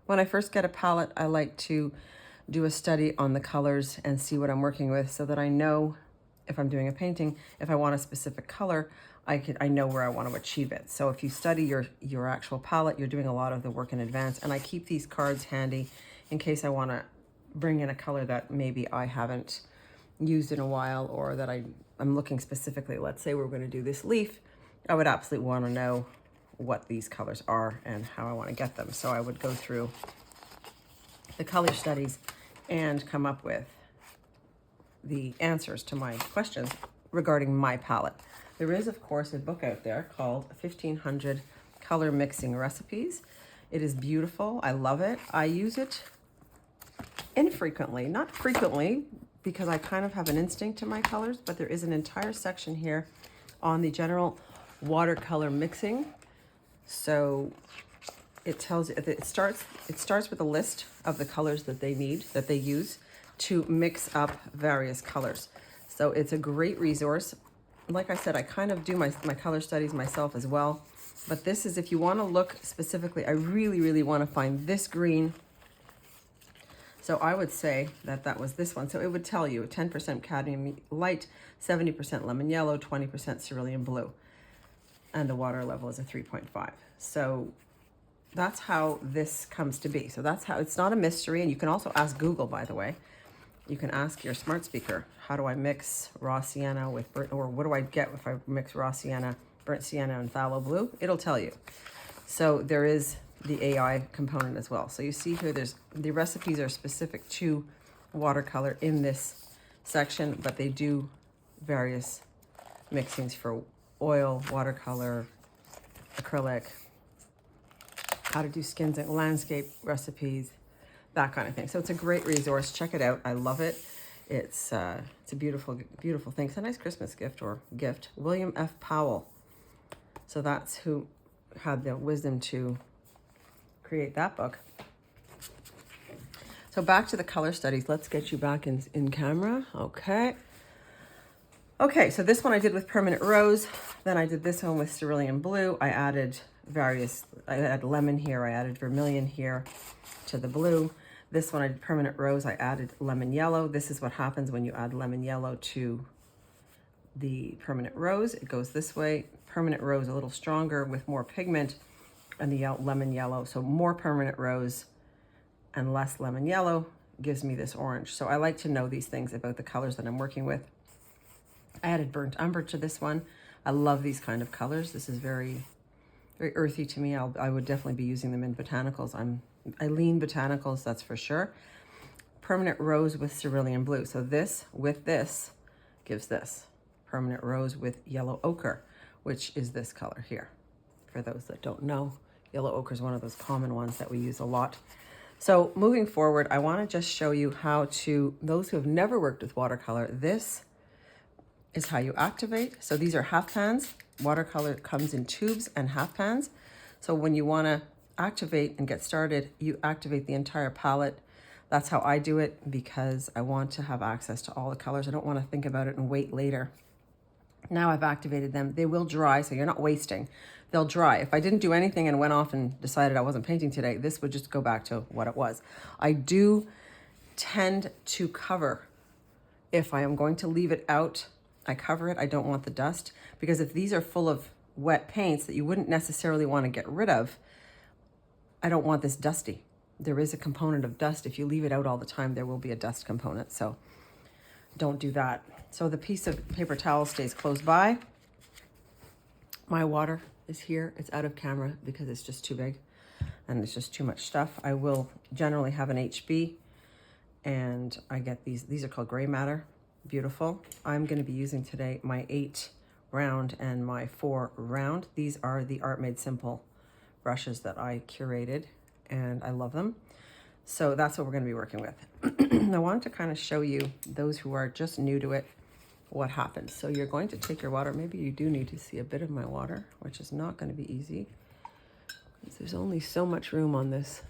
When I first get a palette, I like to do a study on the colors and see what I'm working with so that I know if I'm doing a painting, if I want a specific color, I know where I want to achieve it. So if you study your actual palette, you're doing a lot of the work in advance. And I keep these cards handy in case I want to bring in a color that maybe I haven't used in a while, or that I'm looking specifically. Let's say we're going to do this leaf. I would absolutely want to know what these colors are and how I want to get them. So I would go through the color studies and come up with the answers to my questions regarding my palette. There is, of course, a book out there called 1500 Color Mixing Recipes. It is beautiful. I love it. I use it infrequently, not frequently, because I kind of have an instinct to my colors, but there is an entire section here on the general watercolor mixing. So it tells you, it starts with a list of the colors that they need, that they use to mix up various colors. So it's a great resource. Like I said, I kind of do my color studies myself as well. But this is, if you want to look specifically, I really, really want to find this green. So I would say that that was this one. So it would tell you 10% cadmium light, 70% lemon yellow, 20% cerulean blue. And the water level is a 3.5. So that's how this comes to be. So that's how, it's not a mystery. And you can also ask Google, by the way. You can ask your smart speaker, how do I mix raw sienna with burnt, or what do I get if I mix raw sienna, burnt sienna, and phthalo blue? It'll tell you. So there is the AI component as well. So you see here, there's the recipes are specific to watercolor in this section, but they do various mixings for oil, watercolor, acrylic, how to do skins and landscape recipes, that kind of thing. So it's a great resource. Check it out. I love it. It's a beautiful, beautiful thing. It's a nice Christmas gift or gift. William F. Powell. So that's who had the wisdom to create that book. So back to the color studies. Let's get you back in camera. Okay. Okay, so this one I did with permanent rose. Then I did this one with cerulean blue. I added I added lemon here. I added vermilion here to the blue. This one I did permanent rose. I added lemon yellow. This is what happens when you add lemon yellow to the permanent rose. It goes this way. Permanent rose a little stronger with more pigment, and the lemon yellow. So more permanent rose and less lemon yellow gives me this orange. So I like to know these things about the colors that I'm working with. I added burnt umber to this one. I love these kind of colors. This is very, very earthy to me. I would definitely be using them in botanicals. I lean botanicals, that's for sure. Permanent rose with cerulean blue. So this with this gives this. Permanent rose with yellow ochre, which is this color here. For those that don't know, yellow ochre is one of those common ones that we use a lot. So moving forward, I want to just show you how to, those who have never worked with watercolor, this is how you activate. So these are half pans. Watercolor comes in tubes and half pans. So when you want to activate and get started, you activate the entire palette. That's how I do it because I want to have access to all the colors. I don't want to think about it and wait later. Now I've activated them. They will dry, so you're not wasting. They'll dry. If I didn't do anything and went off and decided I wasn't painting today, this would just go back to what it was. I do tend to cover. If I am going to leave it out, I cover it. I don't want the dust, because if these are full of wet paints that you wouldn't necessarily want to get rid of, I don't want this dusty. There is a component of dust. If you leave it out all the time, there will be a dust component. So don't do that. So the piece of paper towel stays close by. My water is here. It's out of camera because it's just too big and it's just too much stuff. I will generally have an HB, and I get these are called gray matter. Beautiful. I'm going to be using today my 8 round and my 4 round. These are the Art Made Simple brushes that I curated, and I love them. So that's what we're going to be working with. I wanted to kind of show you, those who are just new to it, what happens. So you're going to take your water. Maybe you do need to see a bit of my water, which is not going to be easy. There's only so much room on this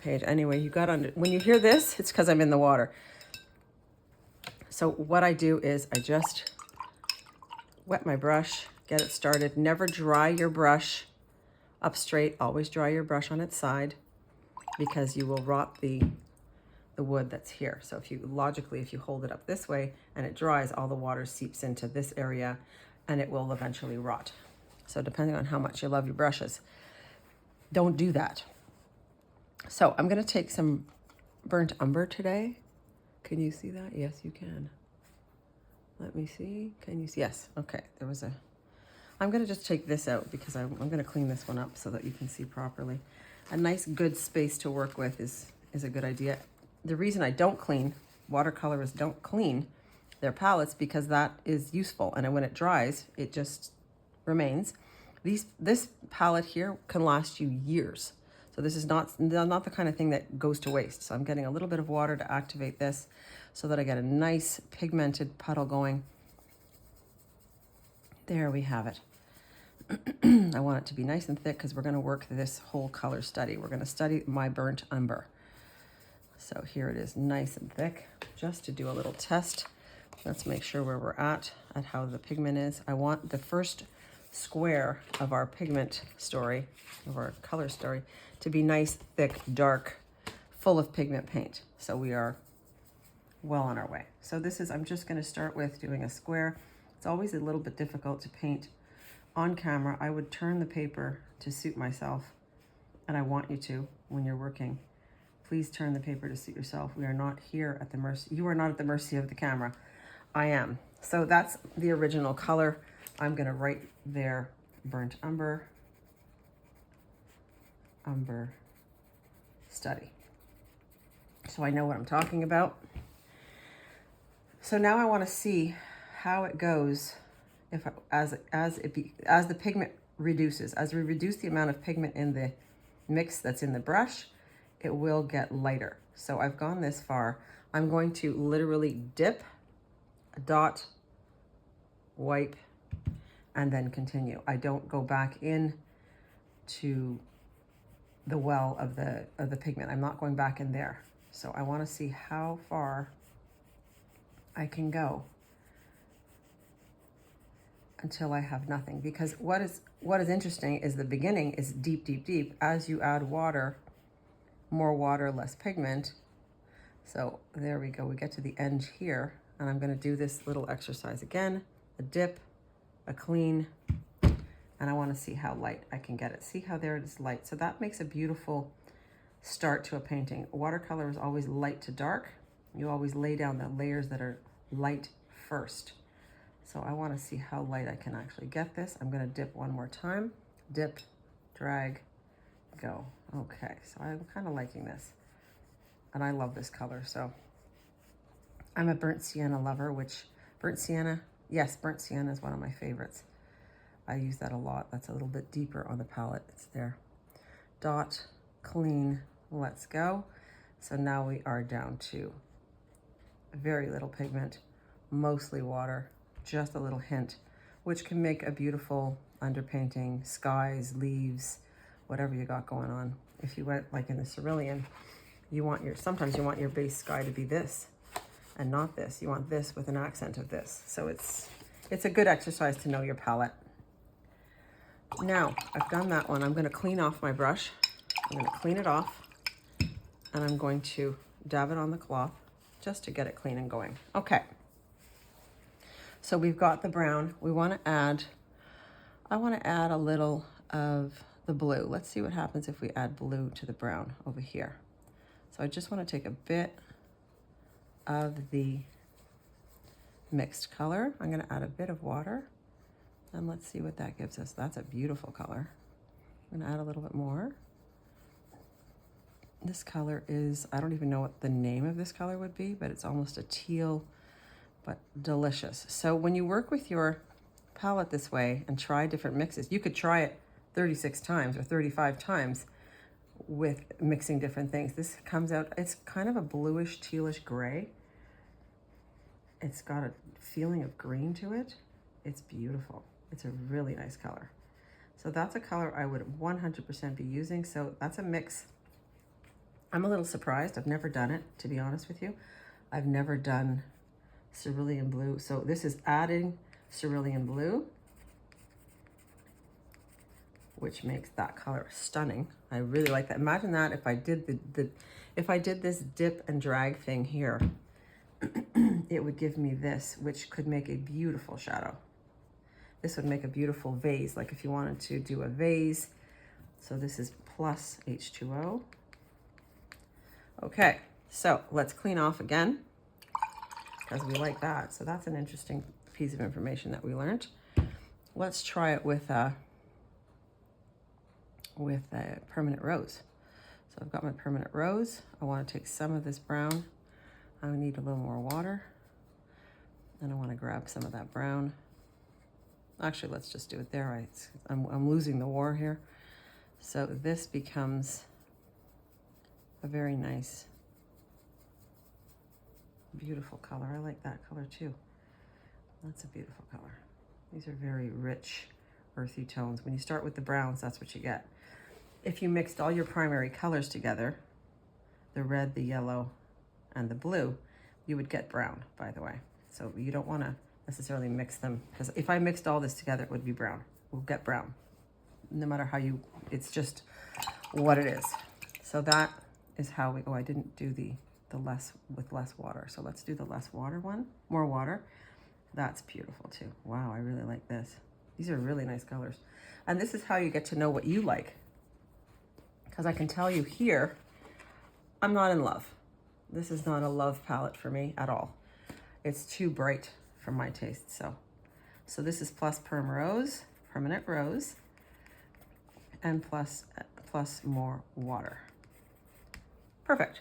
page. Anyway, you got under, when you hear this, it's because I'm in the water. So what I do is I just wet my brush, get it started. Never dry your brush up straight. Always dry your brush on its side. because you will rot the wood that's here. So if you hold it up this way and it dries, all the water seeps into this area and it will eventually rot. So depending on how much you love your brushes, don't do that. So I'm going to take some burnt umber today. Can you see that? Yes, you can. Let me see. Can you see? Yes. Okay. I'm going to just take this out because I'm going to clean this one up so that you can see properly. A nice good space to work with is a good idea. The reason I don't clean, watercolorists don't clean their palettes, because that is useful. And when it dries, it just remains. This palette here can last you years. So this is not the kind of thing that goes to waste. So I'm getting a little bit of water to activate this so that I get a nice pigmented puddle going. There we have it. I want it to be nice and thick because we're going to work this whole color study. We're going to study my burnt umber. So here it is, nice and thick. Just to do a little test, let's make sure where we're at how the pigment is. I want the first square of our pigment story, of our color story, to be nice, thick, dark, full of pigment paint. So we are well on our way. So I'm just going to start with doing a square. It's always a little bit difficult to paint on camera. I would turn the paper to suit myself, and I want you to when you're working. Please turn the paper to suit yourself. We are not here at the mercy. You are not at the mercy of the camera. I am. So that's the original color. I'm going to write there, burnt umber study. So I know what I'm talking about. So now I want to see how it goes as the pigment reduces. As we reduce the amount of pigment in the mix that's in the brush, it will get lighter. So I've gone this far. I'm going to literally dip, dot, wipe, and then continue. I don't go back in to the well of the pigment. I'm not going back in there. So I want to see how far I can go until I have nothing. Because what is interesting is the beginning is deep, deep, deep. As you add water, more water, less pigment. So there we go. We get to the end here, and I'm going to do this little exercise again. A dip, a clean, and I want to see how light I can get it. See how there it is light. So that makes a beautiful start to a painting. Watercolor is always light to dark. You always lay down the layers that are light first. So I want to see how light I can actually get this. I'm going to dip one more time. Dip, drag, go. Okay, so I'm kind of liking this. And I love this color. So I'm a burnt sienna lover, burnt sienna is one of my favorites. I use that a lot. That's a little bit deeper on the palette. It's there. Dot, clean, let's go. So now we are down to very little pigment, mostly water, just a little hint, which can make a beautiful underpainting, skies, leaves, whatever you got going on. If you went like in the cerulean, sometimes you want your base sky to be this and not this. You want this with an accent of this. So it's a good exercise to know your palette. Now, I've done that one. I'm going to clean off my brush. I'm going to clean it off, and I'm going to dab it on the cloth just to get it clean and going. Okay. So we've got the brown. I want to add a little of the blue. Let's see what happens if we add blue to the brown over here. So I just want to take a bit of the mixed color. I'm going to add a bit of water, and let's see what that gives us. That's a beautiful color. I'm going to add a little bit more. This color is, I don't even know what the name of this color would be, but it's almost a teal, but delicious. So when you work with your palette this way and try different mixes, you could try it 36 times or 35 times with mixing different things. This comes out, it's kind of a bluish, tealish gray. It's got a feeling of green to it. It's beautiful. It's a really nice color. So that's a color I would 100% be using. So that's a mix. I'm a little surprised. I've never done it, to be honest with you. I've never done cerulean blue. So this is adding cerulean blue which makes that color stunning. I really like that. Imagine that if I did if I did this dip and drag thing here, it would give me this, which could make a beautiful shadow. This would make a beautiful vase, like if you wanted to do a vase. So this is plus H2O. Okay, so let's clean off again, because we like that. So that's an interesting piece of information that we learned. Let's try it with a permanent rose. So I've got my permanent rose. I want to take some of this brown. I need a little more water. And I want to grab some of that brown. Actually, let's just do it there. I'm losing the war here. So this becomes a very nice, beautiful color. I like that color too. That's a beautiful color. These are very rich, earthy tones. When you start with the browns, that's what you get. If you mixed all your primary colors together, the red, the yellow, and the blue, you would get brown, by the way. So you don't want to necessarily mix them, because if I mixed all this together, it would be brown. We'll get brown, no matter how you, it's just what it is. So that is how we, oh, I didn't do the less with less water. So let's do the less water one, more water. That's beautiful too. Wow, I really like this. These are really nice colors. And this is how you get to know what you like. Because I can tell you here, I'm not in love. This is not a love palette for me at all. It's too bright for my taste. So this is plus permanent rose, and plus more water. Perfect.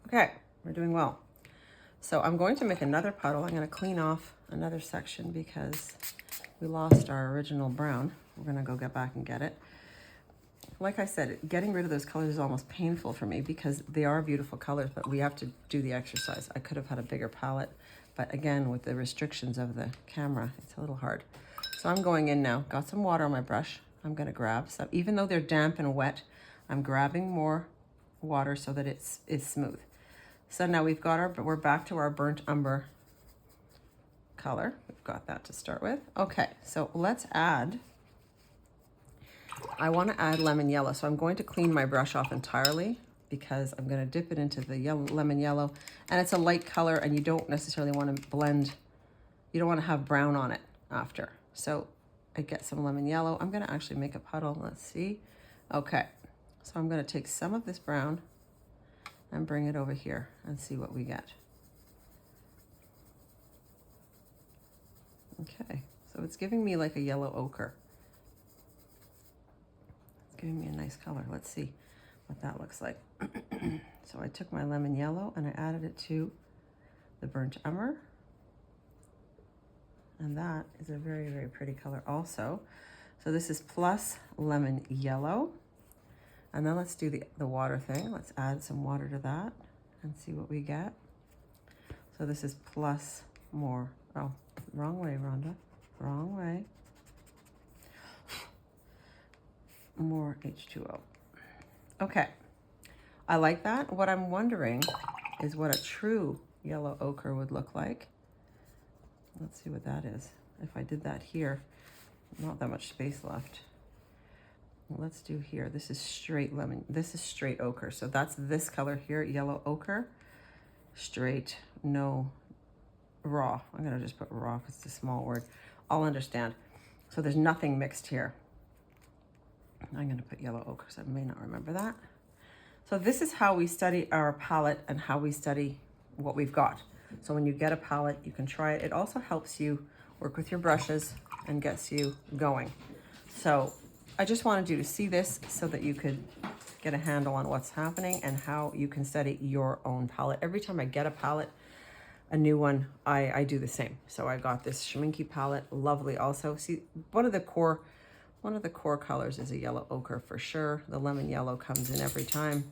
Okay, we're doing well. So I'm going to make another puddle. I'm going to clean off another section because we lost our original brown. We're going to go get back and get it. Like I said, getting rid of those colors is almost painful for me because they are beautiful colors, but we have to do the exercise. I could have had a bigger palette, but again, with the restrictions of the camera, it's a little hard. So I'm going in now. Got some water on my brush. I'm going to grab some. Even though they're damp and wet, I'm grabbing more water so that it's smooth. So now we've got we're back to our burnt umber color. We've got that to start with. Okay, so let's add, I want to add lemon yellow. So I'm going to clean my brush off entirely because I'm going to dip it into the lemon yellow, and it's a light color and you don't necessarily want to blend, you don't want to have brown on it after. So I get some lemon yellow. I'm going to actually make a puddle. Let's see. Okay, so I'm going to take some of this brown and bring it over here and see what we get. Okay, so it's giving me like a yellow ochre. It's giving me a nice color. Let's see what that looks like. So I took my lemon yellow and I added it to the burnt umber. And that is a very, very pretty color also. So this is plus lemon yellow. And then let's do the water thing. Let's add some water to that and see what we get. So this is plus more, oh, wrong way, Rhonda, wrong way. More H2O. Okay, I like that. What I'm wondering is what a true yellow ochre would look like. Let's see what that is. If I did that here, not that much space left. Let's do here. This is straight lemon. This is straight ochre. So that's this color here, yellow ochre. Straight, no raw. I'm going to just put raw because it's a small word. I'll understand. So there's nothing mixed here. I'm going to put yellow ochre because I may not remember that. So this is how we study our palette and how we study what we've got. So when you get a palette, you can try it. It also helps you work with your brushes and gets you going. So I just wanted you to see this so that you could get a handle on what's happening and how you can study your own palette. Every time I get a palette, a new one, I do the same. So I got this Schminky palette, lovely also. See, one of the core colors is a yellow ochre for sure. The lemon yellow comes in every time.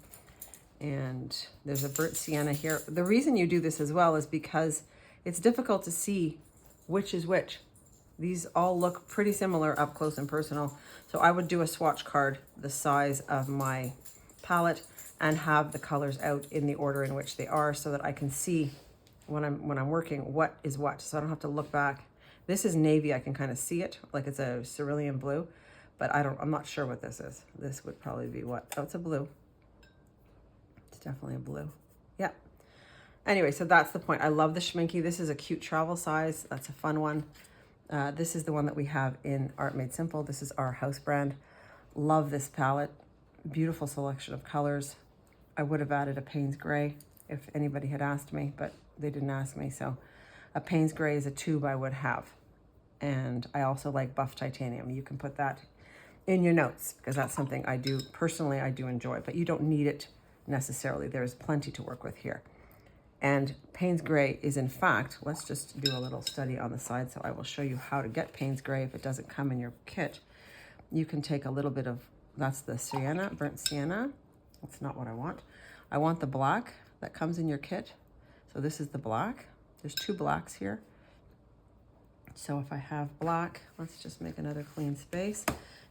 And there's a burnt sienna here. The reason you do this as well is because it's difficult to see which is which. These all look pretty similar up close and personal. So I would do a swatch card the size of my palette and have the colors out in the order in which they are so that I can see when I'm working what is what. So I don't have to look back. This is navy, I can kind of see it like it's a cerulean blue, but I'm not sure what this is. This would probably be what? Oh, it's a blue. It's definitely a blue. Yeah. Anyway, so that's the point. I love the Schminky. This is a cute travel size. That's a fun one. This is the one that we have in Art Made Simple. This is our house brand. Love this palette. Beautiful selection of colors. I would have added a Payne's Gray if anybody had asked me, but they didn't ask me. So a Payne's Gray is a tube I would have. And I also like buff titanium. You can put that in your notes because that's something I do, personally, I do enjoy, but you don't need it necessarily. There's plenty to work with here. And Payne's Gray is, in fact, let's just do a little study on the side. So I will show you how to get Payne's Gray if it doesn't come in your kit. You can take a little bit of, that's the sienna, burnt sienna. That's not what I want. I want the black that comes in your kit. So this is the black. There's 2 blacks here. So if I have black, let's just make another clean space.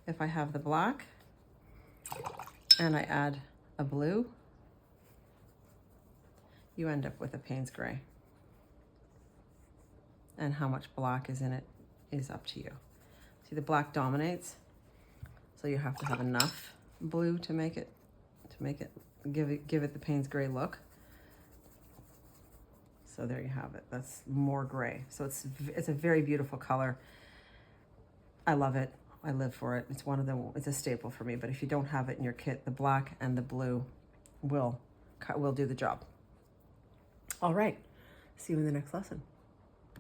If I have the black and I add a blue, you end up with a Payne's Gray. And how much black is in it is up to you. See, the black dominates, so you have to have enough blue to make it give it the Payne's Gray look. So there you have it. That's more gray. So it's a very beautiful color. I love it. I live for it. It's a staple for me. But if you don't have it in your kit, the black and the blue will do the job. All right. See you in the next lesson.